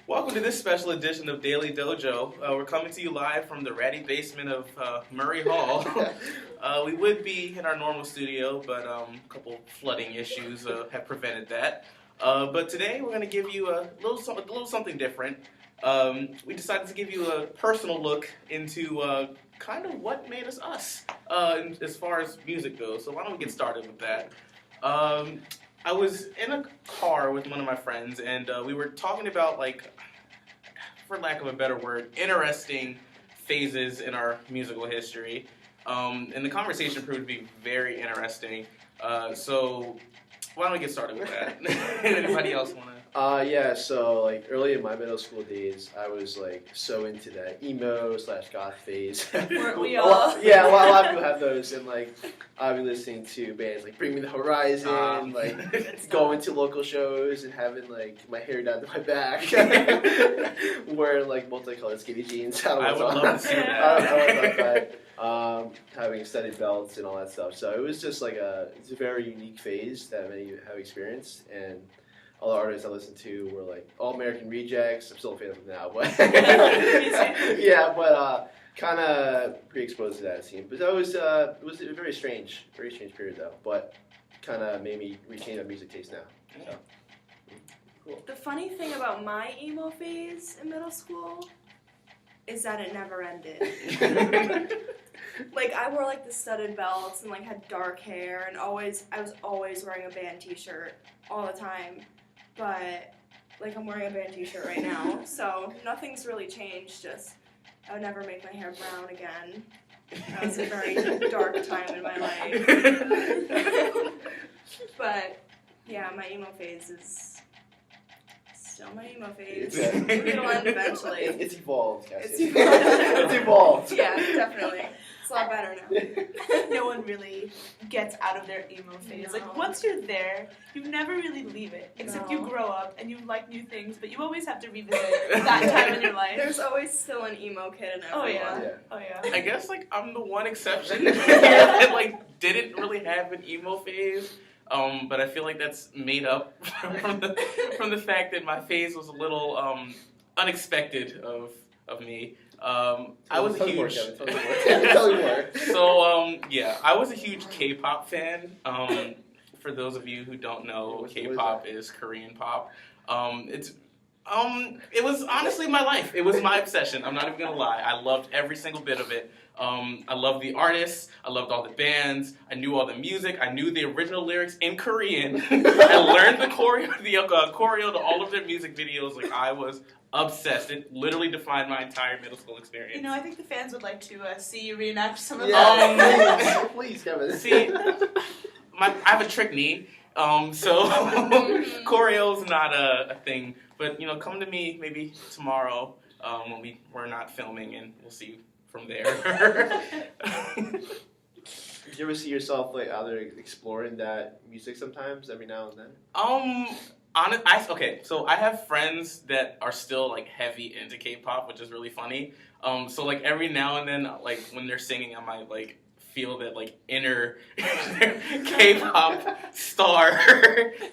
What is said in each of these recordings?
Welcome to this special edition of Daily Dojo. We're coming to you live from the ratty basement of Murray Hall. We would be in our normal studio, but a couple flooding issues have prevented that. But today we're going to give you a little something different. We decided to give you a personal look into kind of what made us us as far as music goes. So why don't we get started with that? I was in a car with one of my friends, and we were talking about, like, for lack of a better word, interesting phases in our musical history. And the conversation proved to be very interesting. So why don't we get started with that? Anybody else want to? Yeah, so, like, early in my middle school days, I was, like, so into that emo/goth phase. Weren't we all? Yeah, a lot of people have those, and, like, I'd be listening to bands like Bring Me the Horizon, like, going to local shows and having, like, my hair down to my back, wearing, like, multicolored skinny jeans. I would love to see that. I love that. Having studded belts and all that stuff. So it was just, like, it's a very unique phase that many have experienced, and all the artists I listened to were like All American Rejects. I'm still a fan of them now, but yeah, but kind of pre-exposed to that scene. But that was it was a very strange period though. But kind of made me retain my music taste now. So. Cool. The funny thing about my emo phase in middle school is that it never ended. Like, I wore, like, the studded belts and, like, had dark hair, and I was always wearing a band t-shirt all the time. But, like, I'm wearing a band t-shirt right now, so nothing's really changed, just I would never make my hair brown again. That was a very dark time in my life. But, yeah, my emo phase is still my emo phase. It'll end eventually. It's evolved, Cassie. It's evolved. It's evolved. Yeah, definitely. It's a lot better now. No one really gets out of their emo phase. No. Like, once you're there, you never really leave it. Except you grow up and you like new things, but you always have to revisit that time in your life. There's always still an emo kid in everyone. Oh yeah. I guess, like, I'm the one exception that, like, didn't really have an emo phase. But I feel like that's made up from the fact that my phase was a little unexpected of me. I was a huge. Tell me more. So yeah, I was a huge K-pop fan. For those of you who don't know, K-pop is Korean pop. It was honestly my life. It was my obsession. I'm not even gonna lie. I loved every single bit of it. I loved the artists. I loved all the bands. I knew all the music. I knew the original lyrics in Korean. I learned the choreo to all of their music videos. Like, I was obsessed. It literally defined my entire middle school experience. You know, I think the fans would like to see you reenact some of Please, Kevin. See, I have a trick knee, so choreo's not a thing. But, you know, come to me maybe tomorrow when we're not filming, and we'll see from there. Do you ever see yourself, like, out there exploring that music sometimes, every now and then? Okay, so I have friends that are still, like, heavy into K-pop, which is really funny. So, like, every now and then, like, when they're singing, I might, like, feel that, like, inner K-pop star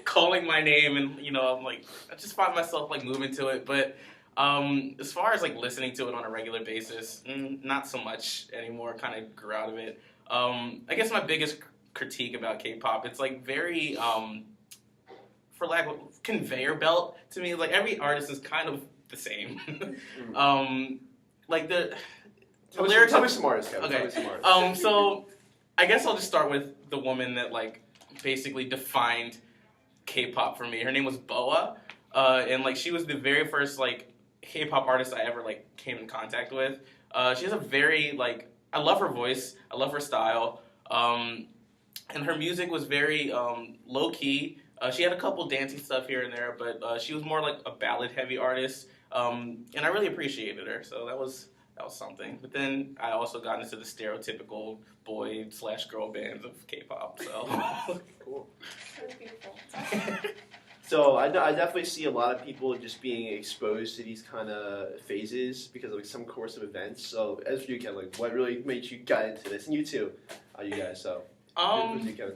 calling my name, and, you know, I'm like, I just find myself, like, moving to it. But as far as, like, listening to it on a regular basis, not so much anymore. Kind of grew out of it. I guess my biggest critique about K-pop, it's, like, very for lack of conveyor belt to me. Like, every artist is kind of the same. Like, the lyrics. Tell me some artists, Kevin. Okay. Tell me some artists. So I guess I'll just start with the woman that, like, basically defined K-pop for me. Her name was Boa, and, like, she was the very first, like, K-pop artist I ever, like, came in contact with. She has a very, like, I love her voice. I love her style. And her music was very low-key. She had a couple dancey stuff here and there, but she was more like a ballad-heavy artist. And I really appreciated her, so that was something. But then I also got into the stereotypical boy/girl bands of K-pop, so. Cool. That's beautiful. So I definitely see a lot of people just being exposed to these kind of phases because of, like, some course of events. So as for you, Kevin, like, what really made you get into this? And you too, you guys. So. You, Kevin?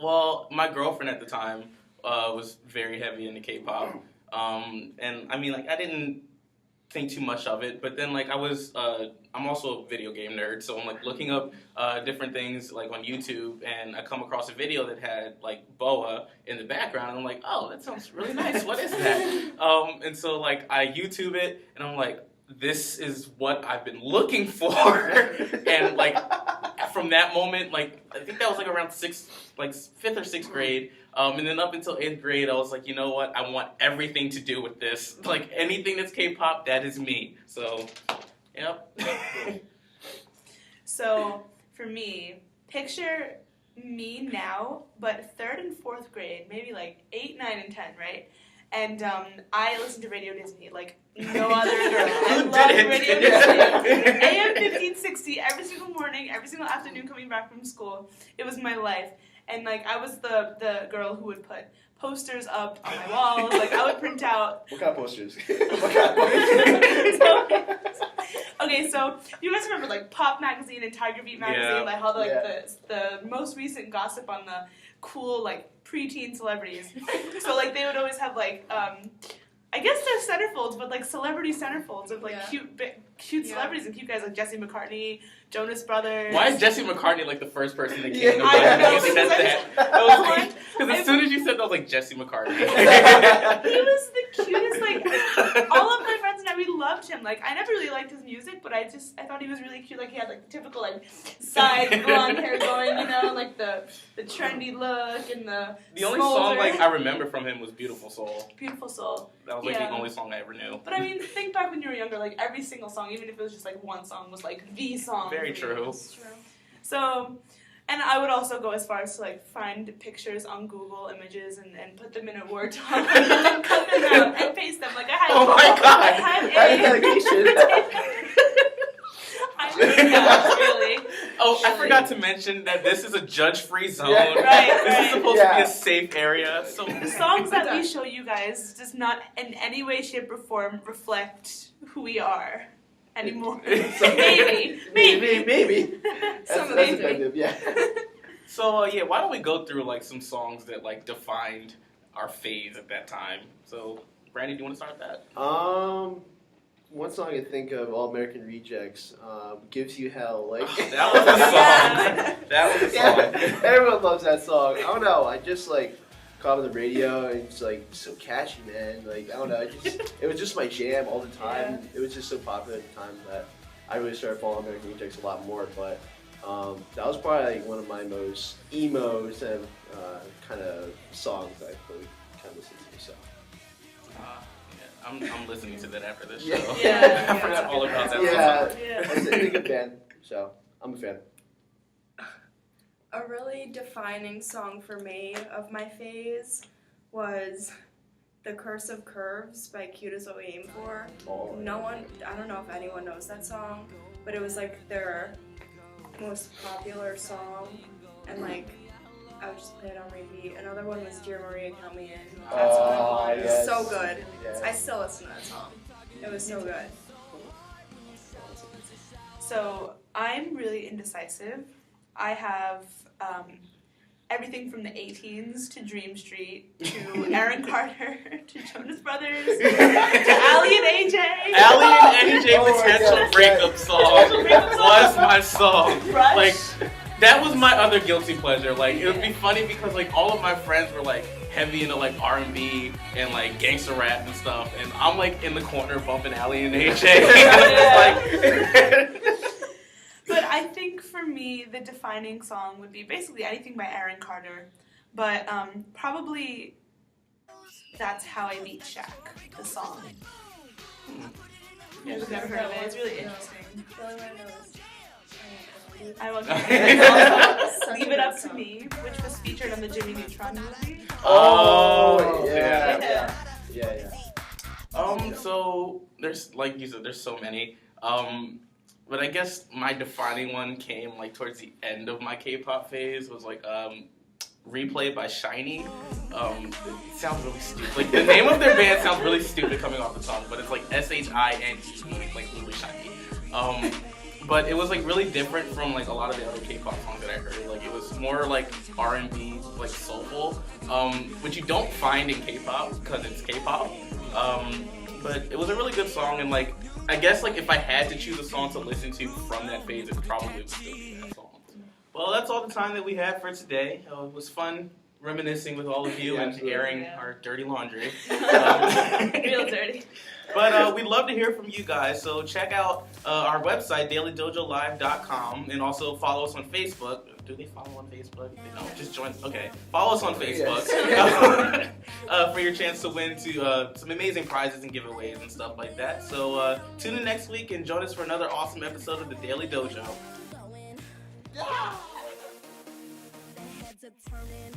Well, my girlfriend at the time was very heavy into K-pop. And I mean, like, I didn't think too much of it, but then like I'm also a video game nerd, so I'm like looking up different things like on YouTube, and I come across a video that had like Boa in the background, and I'm like, oh, that sounds really nice. What is that? And so like I YouTube it, and I'm like, this is what I've been looking for. And like from that moment, like I think that was like around fifth or sixth grade. And then up until 8th grade, I was like, you know what? I want everything to do with this. Like, anything that's K-pop, that is me. So, yep. So, for me, picture me now, but 3rd and 4th grade, maybe like 8, 9, and 10, right? And I listened to Radio Disney like no other girl. I loved Radio Disney. AM 1560 every single morning, every single afternoon coming back from school. It was my life. And like I was the girl who would put posters up on my walls. Like I would print out. What kind of posters? What kind of posters? Okay, so you guys remember like Pop Magazine and Tiger Beat Magazine, like how the most recent gossip on the cool like preteen celebrities. So like they would always have like I guess they're centerfolds, but like celebrity centerfolds of like cute celebrities and cute guys like Jesse McCartney, Jonas Brothers. Why is Jesse McCartney like the first person that came to I mind know, when you said that? Because as soon as you said that, I was like, Jesse McCartney. He was the cutest, like, all of my friends and I, we loved him. Like, I never really liked his music, but I thought he was really cute. Like, he had, like, the typical, like, side blonde hair going, you know, like, the trendy look and the only smolder. song, like, I remember from him was Beautiful Soul. Beautiful Soul. That was, like, the only song I ever knew. But, I mean, think back when you were younger, like, every single song, even if it was just, like, one song, was, like, the song. Very true. It's true. So, and I would also go as far as to like find pictures on Google Images and put them in a Word document and then cut them out and paste them. Like I had. Oh my God! I had Dedication. I really. Oh, I forgot to mention that this is a judge-free zone. Yeah. Right, This is right. supposed to be a safe area. So The songs that we show you guys does not in any way, shape, or form reflect who we are anymore. Maybe. Maybe. Some That's maybe. effective, yeah. So yeah, why don't we go through like some songs that like defined our phase at that time? So, Brandy, do you want to start that? One song I think of, All American Rejects, Gives You Hell. Like That was the song. That was the song. Yeah, everyone loves that song. I don't know. I just like caught on the radio and it's like so catchy, man. Like I don't know. It was just my jam all the time. Yeah. It was just so popular at the time that I really started following American Rejects a lot more. But that was probably like one of my most emo kind of songs I really kind of listened to. So. I'm listening to that after this show. Yeah. Yeah. I forgot all about that Yeah. song. It's a good band, so I'm a fan. A really defining song for me of my phase was The Curse of Curves by Cute As What We Aim For. Oh, I don't know if anyone knows that song, but it was like their most popular song, and like I would just play it on repeat. Another one was Dear Maria, Count Me In. That's one. It was so good. Yes. I still listen to that song. It was so good. So I'm really indecisive. I have everything from the 18s to Dream Street to Aaron Carter to Jonas Brothers to Ali and AJ. Ali and AJ Oh my Potential God. Breakup Song Potential Breakup Song. was my song. Rush. Like, that was my other guilty pleasure. Like, it would be funny because like all of my friends were like heavy into like R&B and like gangster rap and stuff, and I'm like in the corner bumping Ali and AJ. It's like, But I think for me, the defining song would be basically anything by Aaron Carter. But probably That's How I Beat Shaq, the song. You guys have never heard of it. It's really interesting. The only one I know is I will Leave It Up to Me, which was featured on the Jimmy Neutron movie. Oh, Yeah. yeah. So there's, like you said, there's so many. But I guess my defining one came like towards the end of my K-pop phase. Was like Replay by Shiny. It sounds really stupid. Like the name of their band sounds really stupid coming off the tongue, but it's like SHINE, like really shiny. But it was like really different from like a lot of the other K-pop songs that I heard. Like it was more like R&B, like soulful, which you don't find in K-pop because it's K-pop. But it was a really good song, and like I guess like if I had to choose a song to listen to from that phase, it probably would still be that song. Well, that's all the time that we have for today. It was fun reminiscing with all of you and airing our dirty laundry. Real dirty. But we'd love to hear from you guys, so check out our website, dailydojolive.com, and also follow us on Facebook. Do they follow on Facebook? No, just join. Okay, follow us on Facebook for your chance to win some amazing prizes and giveaways and stuff like that. So tune in next week and join us for another awesome episode of the Daily Dojo. The heads are turning.